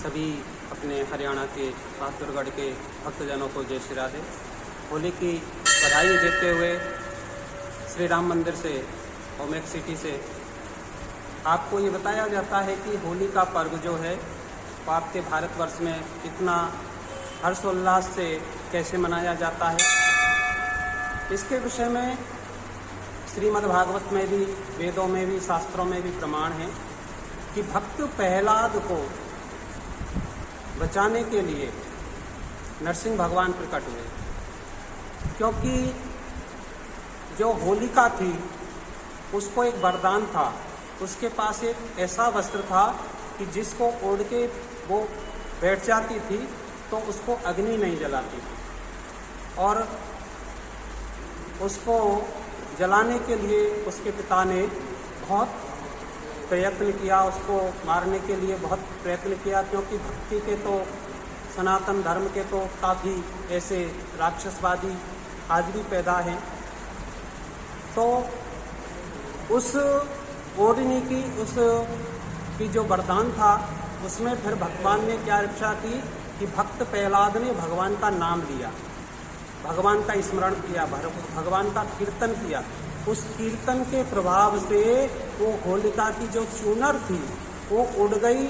सभी अपने हरियाणा के बहादुरगढ़ के भक्तजनों को जय श्री राधे। होली की बधाई देते हुए श्री राम मंदिर से ओमेक सिटी से आपको ये बताया जाता है कि होली का पर्व जो है वो आपके भारतवर्ष में कितना हर्षोल्लास से कैसे मनाया जाता है। इसके विषय में श्रीमद् भागवत में भी, वेदों में भी, शास्त्रों में भी प्रमाण है कि भक्त प्रहलाद को बचाने के लिए नरसिंह भगवान प्रकट हुए, क्योंकि जो होलिका थी उसको एक वरदान था। उसके पास एक ऐसा वस्त्र था कि जिसको ओढ़ के वो बैठ जाती थी तो उसको अग्नि नहीं जलाती थी, और उसको जलाने के लिए उसके पिता ने बहुत प्रयत्न किया, उसको मारने के लिए बहुत प्रयत्न किया, क्योंकि भक्ति के तो, सनातन धर्म के तो काफ़ी ऐसे राक्षसवादी आज भी पैदा हैं। तो उस ओढ़नी की, उसकी जो वरदान था उसमें फिर भगवान ने क्या रक्षा की कि भक्त प्रहलाद ने भगवान का नाम लिया, भगवान का स्मरण किया, भगवान का कीर्तन किया। उस कीर्तन के प्रभाव से वो होलिका की जो चूनर थी वो उड़ गई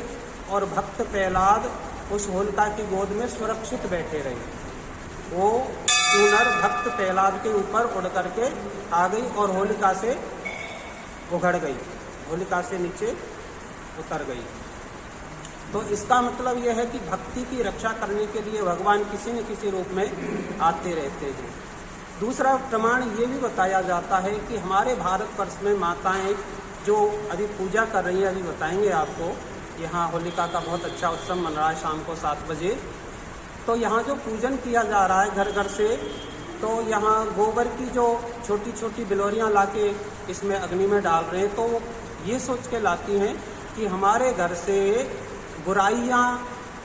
और भक्त प्रहलाद उस होलिका की गोद में सुरक्षित बैठे रहे। वो चूनर भक्त प्रहलाद के ऊपर उड़ करके आ गई और होलिका से उगड़ गई, होलिका से नीचे उतर गई। तो इसका मतलब यह है कि भक्ति की रक्षा करने के लिए भगवान किसी न किसी रूप में आते रहते हैं। दूसरा प्रमाण ये भी बताया जाता है कि हमारे भारतवर्ष में माताएं जो अभी पूजा कर रही हैं, अभी बताएंगे आपको, यहाँ होलिका का बहुत अच्छा उत्सव मन रहा है शाम को 7 बजे। तो यहाँ जो पूजन किया जा रहा है घर घर से, तो यहाँ गोबर की जो छोटी छोटी बिलोरियाँ लाके इसमें अग्नि में डाल रहे हैं। तो ये सोच के लाती हैं कि हमारे घर से बुराइयाँ,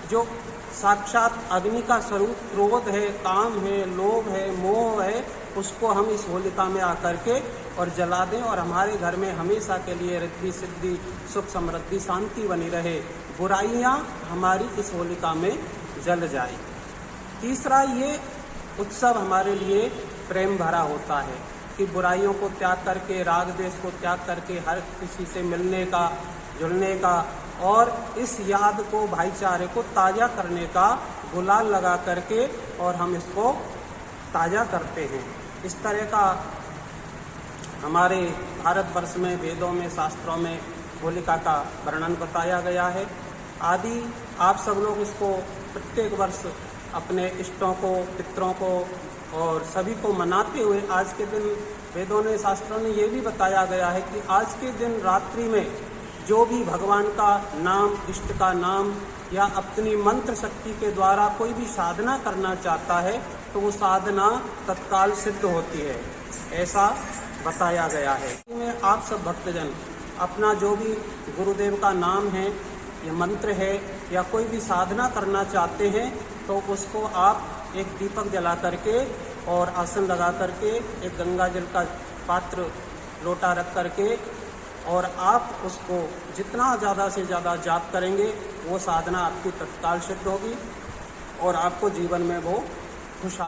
जो साक्षात अग्नि का स्वरूप क्रोध है, काम है, लोभ है, मोह है, उसको हम इस होलिका में आकर के और जला दें और हमारे घर में हमेशा के लिए रिद्धि सिद्धि, सुख समृद्धि, शांति बनी रहे, बुराइयाँ हमारी इस होलिका में जल जाए। तीसरा, ये उत्सव हमारे लिए प्रेम भरा होता है कि बुराइयों को त्याग करके, राग द्वेष को त्याग करके हर किसी से मिलने का, जुड़ने का और इस याद को, भाईचारे को ताज़ा करने का गुलाल लगा करके और हम इसको ताज़ा करते हैं। इस तरह का हमारे भारतवर्ष में, वेदों में, शास्त्रों में होलिका का वर्णन बताया गया है। आदि आप सब लोग इसको प्रत्येक वर्ष अपने इष्टों को, पितरों को और सभी को मनाते हुए आज के दिन, वेदों ने, शास्त्रों ने ये भी बताया गया है कि आज के दिन रात्रि में जो भी भगवान का नाम, इष्ट का नाम या अपनी मंत्र शक्ति के द्वारा कोई भी साधना करना चाहता है तो वो साधना तत्काल सिद्ध होती है, ऐसा बताया गया है। में आप सब भक्तजन अपना जो भी गुरुदेव का नाम है या मंत्र है या कोई भी साधना करना चाहते हैं तो उसको आप एक दीपक जला करके और आसन लगा करके, एक गंगा जल का पात्र, लोटा रख करके, और आप उसको जितना ज़्यादा से ज़्यादा जाप करेंगे वो साधना आपकी तत्काल सिद्ध होगी और आपको जीवन में वो खुशहाल